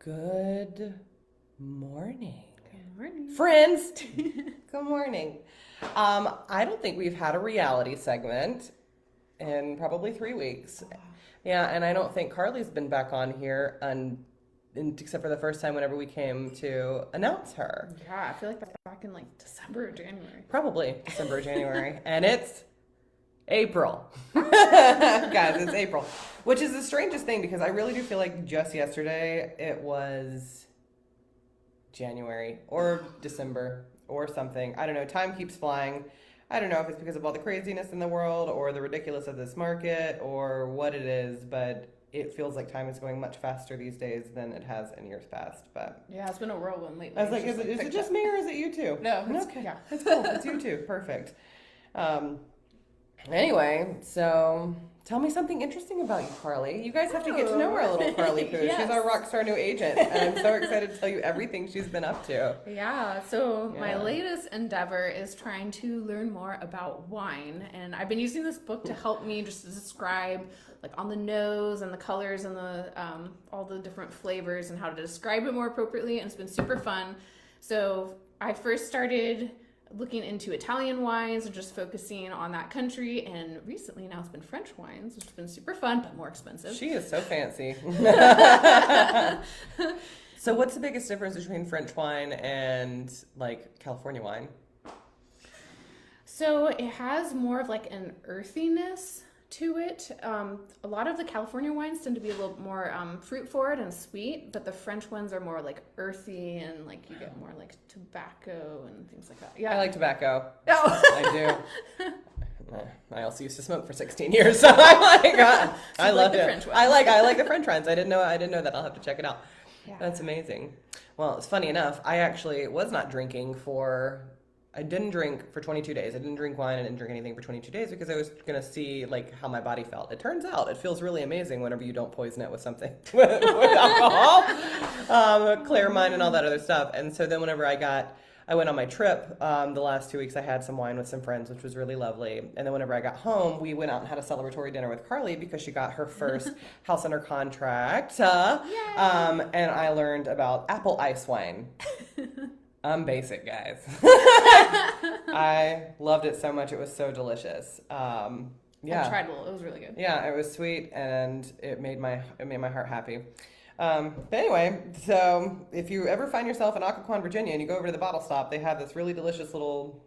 Good morning. Good morning. Friends. Good morning. I don't think we've had a reality segment in probably 3 weeks. Yeah, and I don't think Carly's been back on here except for the first time whenever we came to announce her. Yeah, I feel like that's back in like December or January. Probably December or January. And it's April. Guys, it's April. Which is the strangest thing because I really do feel like just yesterday it was January or December or something. I don't know. Time keeps flying. I don't know if it's because of all the craziness in the world or the ridiculous of this market or what it is, but it feels like time is going much faster these days than it has in years past. But yeah, it's been a whirlwind lately. I was like, is it just me or is it you too? No, okay. Yeah. It's cool. It's you too. Perfect. Anyway, so tell me something interesting about you, Carly. You guys have to get to know our little Carly Poo. Yes. She's our rock star new agent, and I'm so excited to tell you everything she's been up to. Yeah, my latest endeavor is trying to learn more about wine, and I've been using this book to help me just describe like on the nose and the colors and the all the different flavors and how to describe it more appropriately, and it's been super fun. So I first started looking into Italian wines and just focusing on that country, and recently now it's been French wines, which has been super fun but more expensive. She is so fancy. So what's the biggest difference between French wine and like California wine? So it has more of like an earthiness to it. A lot of the California wines tend to be a little more fruit forward and sweet, but the French ones are more like earthy and like you get more like tobacco and things like that. Yeah, I like tobacco. Oh. I do. I also used to smoke for 16 years, so I'm like, I love it. French ones. I like the French ones. I didn't know that. I'll have to check it out. Yeah. That's amazing. Well, it's funny enough. I actually was not drinking I didn't drink for 22 days. I didn't drink wine. I didn't drink anything for 22 days because I was going to see like how my body felt. It turns out it feels really amazing whenever you don't poison it with something, with alcohol, clear mind and all that other stuff. And so then whenever I went on my trip, the last 2 weeks I had some wine with some friends, which was really lovely. And then whenever I got home, we went out and had a celebratory dinner with Carly because she got her first house under contract. And I learned about apple ice wine. I'm basic, guys. I loved it so much. It was so delicious. Yeah. I tried it. It was really good. Yeah, it was sweet and it made my heart happy. But anyway, so if you ever find yourself in Occoquan, Virginia, and you go over to the bottle stop, they have this really delicious little,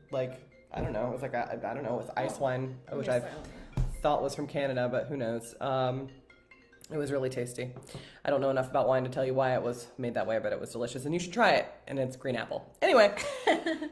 like, I don't know, it was like it was ice wine, which I thought was from Canada, but who knows. It was really tasty. I don't know enough about wine to tell you why it was made that way, but it was delicious, and you should try it, and it's green apple. Anyway,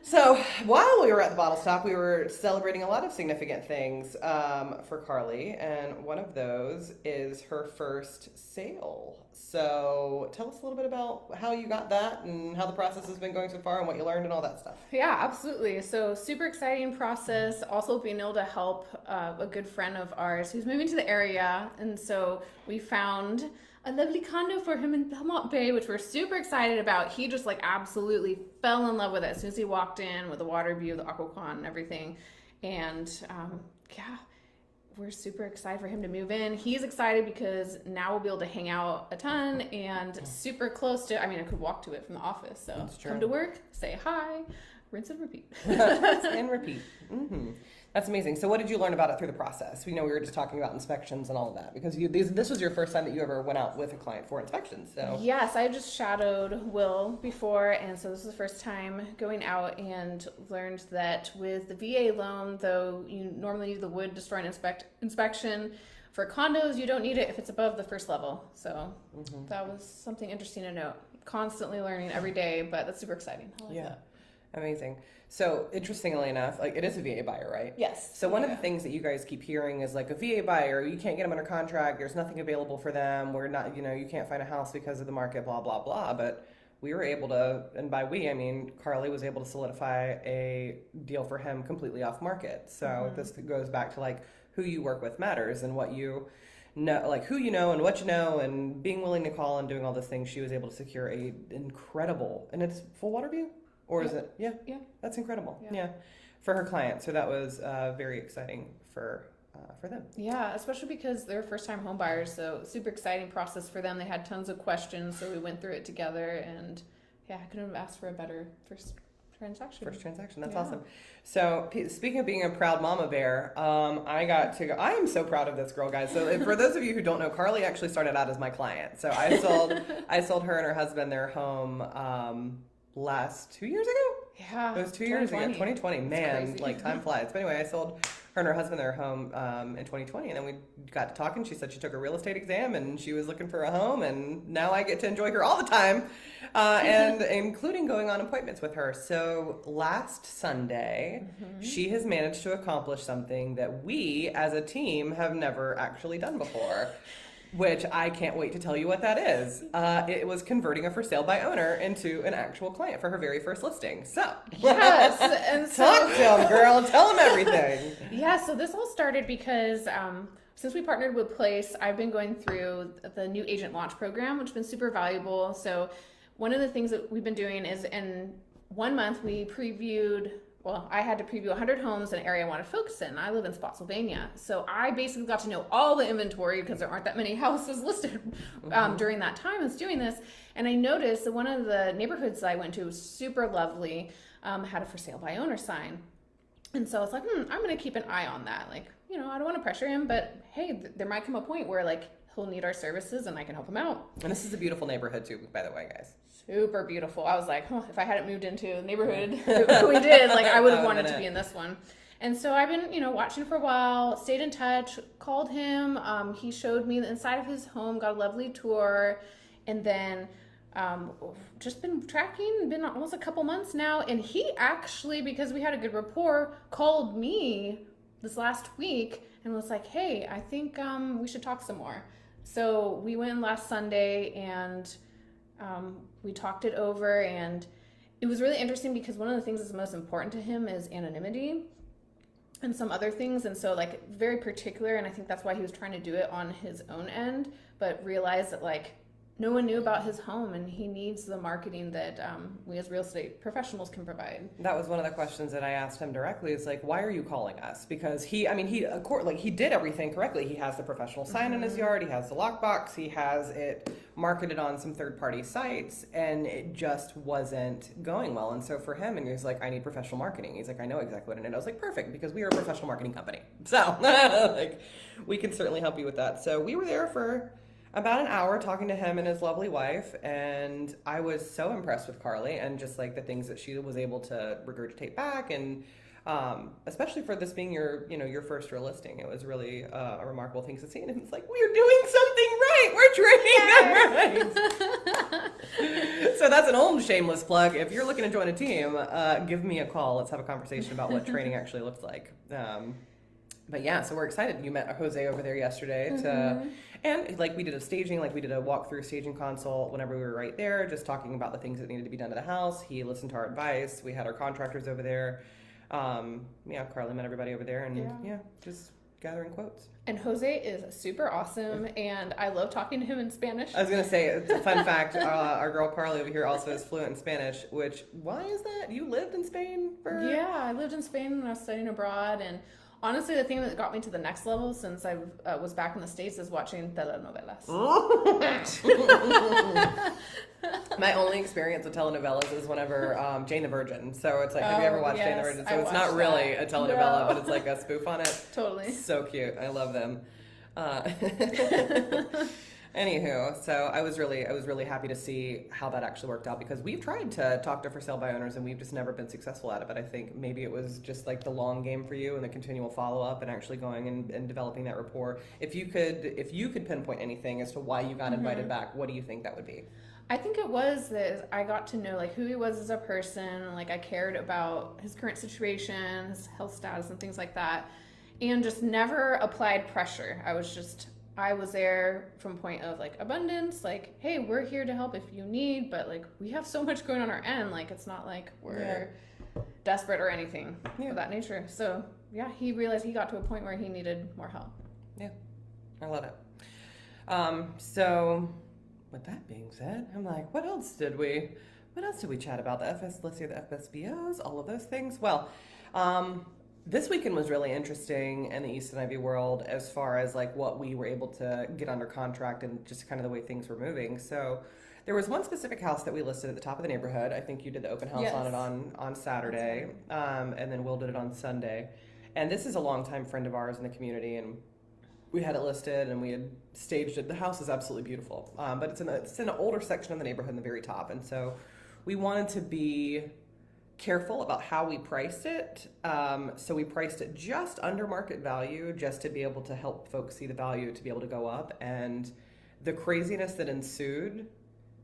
so while we were at the bottle stop, we were celebrating a lot of significant things for Carly, and one of those is her first sale. So tell us a little bit about how you got that and how the process has been going so far and what you learned and all that stuff. Yeah, absolutely. So super exciting process. Also being able to help a good friend of ours who's moving to the area. And so we found a lovely condo for him in Belmont Bay, which we're super excited about. He just like absolutely fell in love with it as soon as he walked in with the water view, the Occoquan and everything. And yeah, we're super excited for him to move in. He's excited because now we'll be able to hang out a ton and super close to, I could walk to it from the office. So come to work, say hi, rinse and repeat. And repeat. Mm-hmm. That's amazing. So what did you learn about it through the process? We know we were just talking about inspections and all of that because this was your first time that you ever went out with a client for inspections. So yes, I just shadowed Will before, and so this is the first time going out and learned that with the VA loan, though you normally need the wood destroy inspection, for condos you don't need it if it's above the first level. So that was something interesting to note. Constantly learning every day, but that's super exciting. I like that. Amazing. So interestingly enough, like it is a VA buyer, right? Yes. So one of the things that you guys keep hearing is like a VA buyer, you can't get them under contract. There's nothing available for them. We're not, you can't find a house because of the market, blah, blah, blah. But we were able to, and by we, I mean, Carly was able to solidify a deal for him completely off market. So this goes back to like who you work with matters and what you know, like who you know and what you know and being willing to call and doing all those things. She was able to secure a incredible, and it's full water view? Or is it? Yeah. That's incredible. Yeah. For her client. So that was very exciting for for them. Yeah, especially because they're first-time home buyers, so super exciting process for them. They had tons of questions, so we went through it together, and yeah, I couldn't have asked for a better first transaction. That's awesome. So speaking of being a proud mama bear, I got to go. I am so proud of this girl, guys. So for those of you who don't know, Carly actually started out as my client. So I sold her and her husband their home last 2 years ago. Yeah, it was 2 years ago. 2020. Man, like time flies. But anyway, I sold her and her husband their home in 2020, and then we got to talking. She said she took a real estate exam and she was looking for a home, and now I get to enjoy her all the time, and including going on appointments with her. So last Sunday, she has managed to accomplish something that we as a team have never actually done before. Which I can't wait to tell you what that is. It was converting a for sale by owner into an actual client for her very first listing. So, yes, and so talk to them, girl. Tell them everything. Yeah, so this all started because since we partnered with Place, I've been going through the new agent launch program, which has been super valuable. So one of the things that we've been doing is in 1 month we previewed. Well, I had to preview 100 homes in an area I want to focus in. I live in Spotsylvania. So I basically got to know all the inventory because there aren't that many houses listed during that time I was doing this. And I noticed that one of the neighborhoods I went to was super lovely, had a for sale by owner sign. And so I was like, I'm going to keep an eye on that. Like, I don't want to pressure him, but hey, there might come a point where like he'll need our services and I can help him out. And this is a beautiful neighborhood too, by the way, guys. Super beautiful. I was like, if I hadn't moved into the neighborhood we did, like I would have wanted to be in this one. And so I've been, watching for a while, stayed in touch, called him. He showed me the inside of his home, got a lovely tour, and then just been tracking, been almost a couple months now. And he actually, because we had a good rapport, called me this last week and was like, hey, I think we should talk some more. So we went last Sunday and we talked it over, and it was really interesting because one of the things that's most important to him is anonymity and some other things. And so like very particular. And I think that's why he was trying to do it on his own end, but realized that like no one knew about his home and he needs the marketing that we as real estate professionals can provide. That was one of the questions that I asked him directly is like, why are you calling us? Because he did everything correctly. He has the professional sign in his yard. He has the lockbox. He has it marketed on some third-party sites, and it just wasn't going well. And so for him, and he was like, I need professional marketing. He's like, I know exactly what I need. I was like, perfect, because we are a professional marketing company. So like, we can certainly help you with that. So we were there for about an hour talking to him and his lovely wife, and I was so impressed with Carly and just like the things that she was able to regurgitate back, and especially for this being your first real listing, it was really a remarkable thing to see. And it's like, we're doing something right, we're treating them right. So that's an old shameless plug. If you're looking to join a team, give me a call. Let's have a conversation about what training actually looks like. But yeah, so we're excited. You met Jose over there yesterday and like we did a walkthrough staging consult whenever we were right there, just talking about the things that needed to be done to the house. He listened to our advice. We had our contractors over there. Carly met everybody over there, and just gathering quotes. And Jose is super awesome, and I love talking to him in Spanish. I was going to say, it's a fun fact, our girl Carly over here also is fluent in Spanish, which, why is that? You lived in Spain for... Yeah, I lived in Spain when I was studying abroad, and honestly, the thing that got me to the next level since I was back in the States is watching telenovelas. My only experience with telenovelas is whenever Jane the Virgin. So it's like, have you ever watched Jane the Virgin? So it's not really a telenovela, but it's like a spoof on it. Totally. So cute. I love them. Anywho, so I was really happy to see how that actually worked out, because we've tried to talk to for sale by owners and we've just never been successful at it. But I think maybe it was just like the long game for you and the continual follow up and actually going and developing that rapport. If you could pinpoint anything as to why you got invited back, what do you think that would be? I think it was that I got to know like who he was as a person, like I cared about his current situation, his health status and things like that, and just never applied pressure. I was there from a point of like abundance, like, hey, we're here to help if you need, but like we have so much going on our end, like it's not like we're desperate or anything of that nature. So yeah, he realized he got to a point where he needed more help. Yeah, I love it. So with that being said, I'm like, what else did we chat about? Let's see, the FSBOs, all of those things. Well, This weekend was really interesting in the East and Ivy world as far as like what we were able to get under contract and just kind of the way things were moving. So there was one specific house that we listed at the top of the neighborhood. I think you did the open house Yes. on it on Saturday, and then Will did it on Sunday. And this is a longtime friend of ours in the community, and we had it listed and we had staged it. The house is absolutely beautiful, but it's in an older section of the neighborhood in the very top, and so we wanted to be careful about how we priced it. So we priced it just under market value, just to be able to help folks see the value to be able to go up. And the craziness that ensued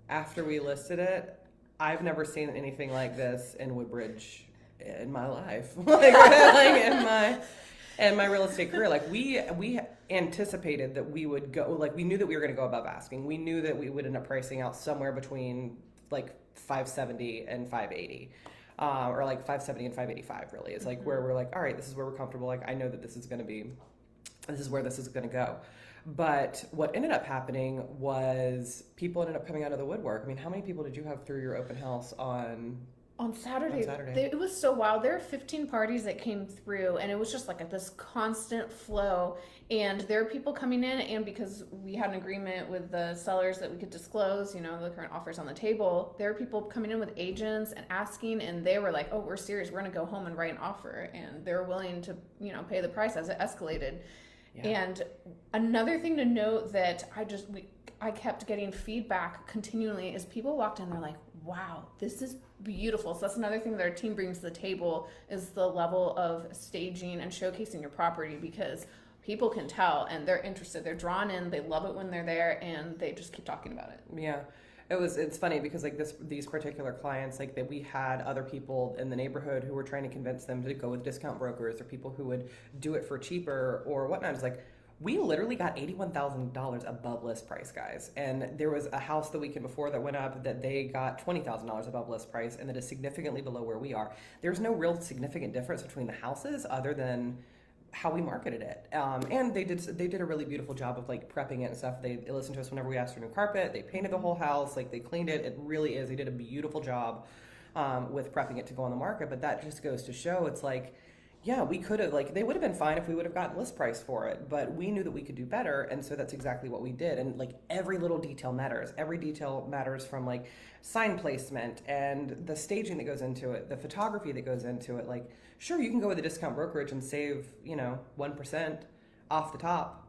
after we listed it, I've never seen anything like this in Woodbridge in my life, in my real estate career. Like we anticipated that we would go, like we knew that we were going to go above asking. We knew that we would end up pricing out somewhere between like 570 and 580. Or like 570 and 585 really is like where we're like, all right, this is where we're comfortable. Like I know that this is where this is going to go. But what ended up happening was people ended up coming out of the woodwork. I mean, how many people did you have through your open house on Saturday? Saturday. It was so wild. There were 15 parties that came through, and it was just like this constant flow. And there are people coming in, and because we had an agreement with the sellers that we could disclose, the current offers on the table, there are people coming in with agents and asking, and they were like, oh, we're serious. We're going to go home and write an offer. And they're willing to, pay the price as it escalated. Yeah. And another thing to note that I kept getting feedback continually is people walked in, they're like, wow, this is beautiful. So that's another thing that our team brings to the table is the level of staging and showcasing your property, because people can tell and they're interested. They're drawn in. They love it when they're there, and they just keep talking about it. Yeah. It's funny because like these particular clients, like that we had other people in the neighborhood who were trying to convince them to go with discount brokers or people who would do it for cheaper or whatnot. It's like, we literally got $81,000 above list price, guys. And there was a house the weekend before that went up that they got $20,000 above list price, and that is significantly below where we are. There's no real significant difference between the houses other than how we marketed it. And they did a really beautiful job of like prepping it and stuff. They listened to us whenever we asked for new carpet. They painted the whole house, like they cleaned it. It really is. They did a beautiful job with prepping it to go on the market. But that just goes to show it's like, yeah, we could have, like, they would have been fine if we would have gotten list price for it, but we knew that we could do better, and so that's exactly what we did. And like every little detail matters. Every detail matters, from like sign placement and the staging that goes into it, the photography that goes into it. Like, sure, you can go with a discount brokerage and save 1% off the top,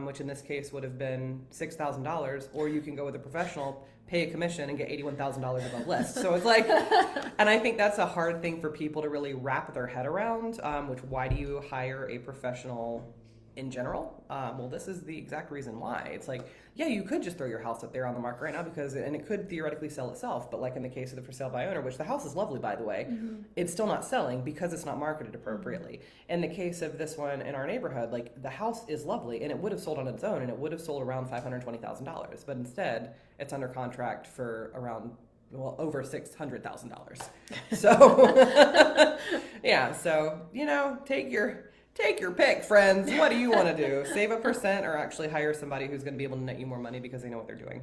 which in this case would have been $6,000, or you can go with a professional, pay a commission, and get $81,000 above list. So it's like, and I think that's a hard thing for people to really wrap their head around, which why do you hire a professional in general? Well, this is the exact reason why. It's like, yeah, you could just throw your house up there on the market right now and it could theoretically sell itself. But like in the case of the for sale by owner, which the house is lovely, by the way, it's still not selling because it's not marketed appropriately. In the case of this one in our neighborhood, like the house is lovely and it would have sold on its own and it would have sold around $520,000. But instead, it's under contract for around over $600,000. So, yeah. So take your pick, friends. What do you want to do? Save a percent or actually hire somebody who's going to be able to net you more money because they know what they're doing?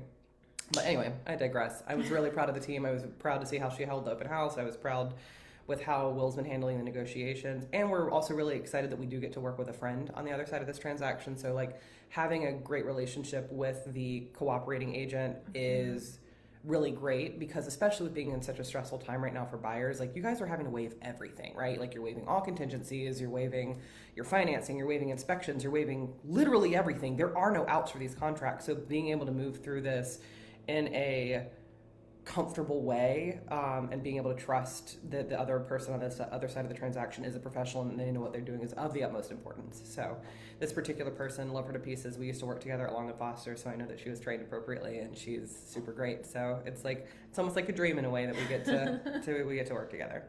But anyway, I digress. I was really proud of the team. I was proud to see how she held the open house. I was proud with how Will's been handling the negotiations. And we're also really excited that we do get to work with a friend on the other side of this transaction. So like having a great relationship with the cooperating agent is really great, because especially with being in such a stressful time right now for buyers, like you guys are having to waive everything, right? Like you're waiving all contingencies, you're waiving your financing, you're waiving inspections, you're waiving literally everything. There are no outs for these contracts. So being able to move through this in a comfortable way, and being able to trust that the other person on this other side of the transaction is a professional and they know what they're doing is of the utmost importance. So this particular person, love her to pieces. We used to work together at Long and Foster, so I know that she was trained appropriately and she's super great. So it's almost like a dream in a way that we get to we get to work together.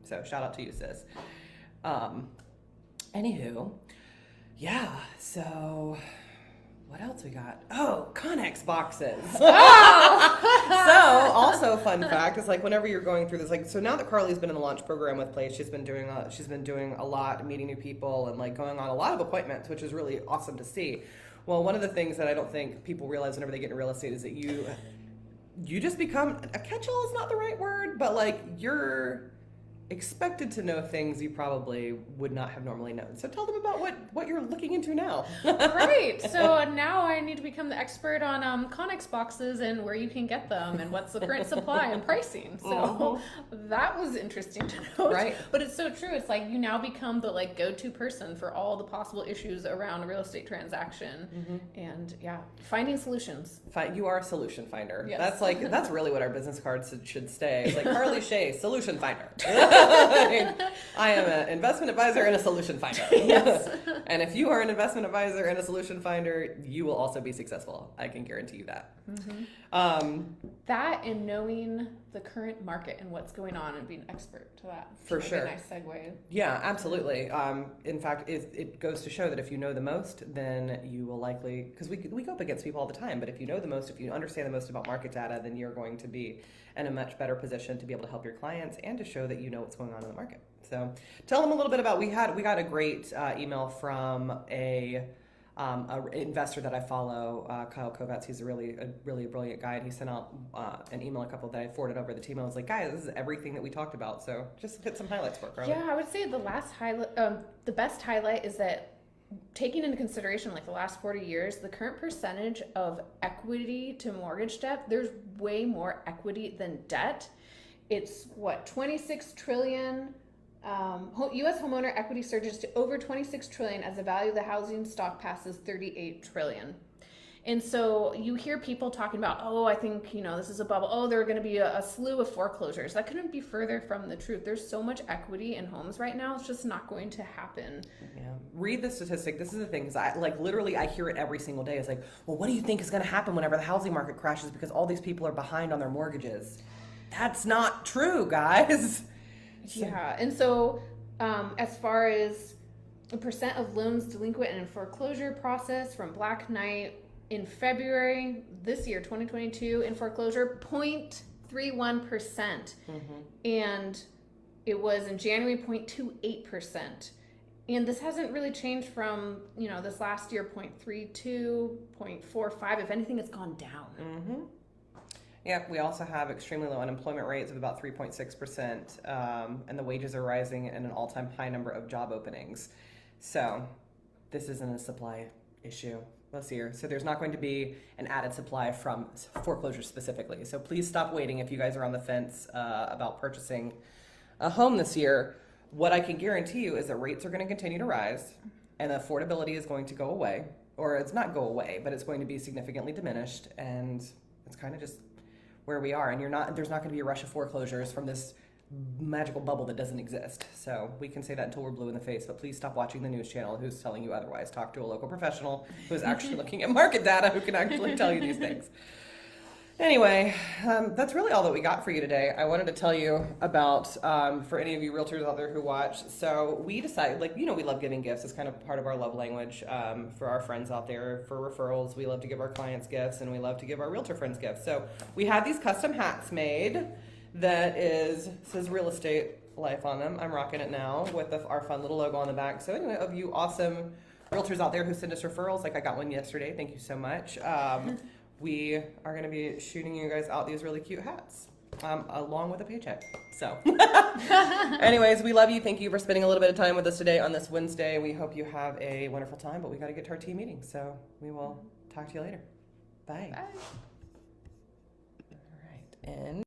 So shout out to you, sis. Anywho, yeah. So what else we got? Oh, Conex boxes. So, also fun fact is like whenever you're going through this, like, so now that Carly's been in the launch program with Place, she's been doing a lot, meeting new people and like going on a lot of appointments, which is really awesome to see. Well, one of the things that I don't think people realize whenever they get into real estate is that you just become a catch-all is not the right word, but like expected to know things you probably would not have normally known. So tell them about what you're looking into now. Right. So now I need to become the expert on Conex boxes and where you can get them and what's the current supply and pricing. So that was interesting to know. Right. But it's so true. It's like you now become the like go-to person for all the possible issues around a real estate transaction. And yeah, finding solutions. You are a solution finder. Yes. That's really what our business cards should stay. It's like Carly Shay, solution finder. I am an investment advisor and a solution finder. Yes. And if you are an investment advisor and a solution finder, you will also be successful. I can guarantee you that. That and knowing the current market and what's going on and being an expert to that. For sure. A nice segue. Yeah, absolutely. In fact, it goes to show that if you know the most, then you will likely, because we go up against people all the time, but if you know the most, if you understand the most about market data, then you're going to be in a much better position to be able to help your clients and to show that you know what's going on in the market. So tell them a little bit about, we got a great email from a investor that I follow, Kyle Kovacs. He's a really brilliant guy, and he sent out an email, a couple that I forwarded over the team. I was like, guys, this is everything that we talked about. So just hit some highlights for it, Carly. Yeah, I would say the last highlight, the best highlight is that taking into consideration like the last 40 years, the current percentage of equity to mortgage debt, there's way more equity than debt. It's what, 26 trillion. U.S. homeowner equity surges to over 26 trillion as the value of the housing stock passes 38 trillion. And so you hear people talking about, oh, I think, this is a bubble. Oh, there are going to be a slew of foreclosures. That couldn't be further from the truth. There's so much equity in homes right now. It's just not going to happen. Yeah. Read the statistic. This is the thing, because I hear it every single day. It's like, well, what do you think is going to happen whenever the housing market crashes because all these people are behind on their mortgages? That's not true, guys. Yeah. And so as far as the percent of loans delinquent in foreclosure process from Black Knight, in February this year, 2022, in foreclosure, 0.31%. And it was in January, 0.28%. And this hasn't really changed from, this last year, 0.32, 0.45. If anything, it's gone down. Yeah, we also have extremely low unemployment rates of about 3.6%, and the wages are rising at an all-time high number of job openings. So this isn't a supply issue this year. So there's not going to be an added supply from foreclosures specifically. So please stop waiting if you guys are on the fence about purchasing a home this year. What I can guarantee you is that rates are going to continue to rise and affordability is going to go away, or it's not go away, but it's going to be significantly diminished, and it's kind of just where we are. And there's not going to be a rush of foreclosures from this magical bubble that doesn't exist. So we can say that until we're blue in the face, but please stop watching the news channel who's telling you otherwise. Talk to a local professional who's actually looking at market data who can actually tell you these things. Anyway, that's really all that we got for you today. I wanted to tell you about, for any of you realtors out there who watch, so we decided, we love giving gifts. It's kind of part of our love language for our friends out there. For referrals, we love to give our clients gifts, and we love to give our realtor friends gifts. So we had these custom hats made that says real estate life on them. I'm rocking it now with our fun little logo on the back. So anyway, of you awesome realtors out there who send us referrals, I got one yesterday. Thank you so much. We are going to be shooting you guys out these really cute hats along with a paycheck. So anyways, we love you. Thank you for spending a little bit of time with us today on this Wednesday. We hope you have a wonderful time, but we got to get to our team meeting. So we will talk to you later. Bye. Bye. All right. And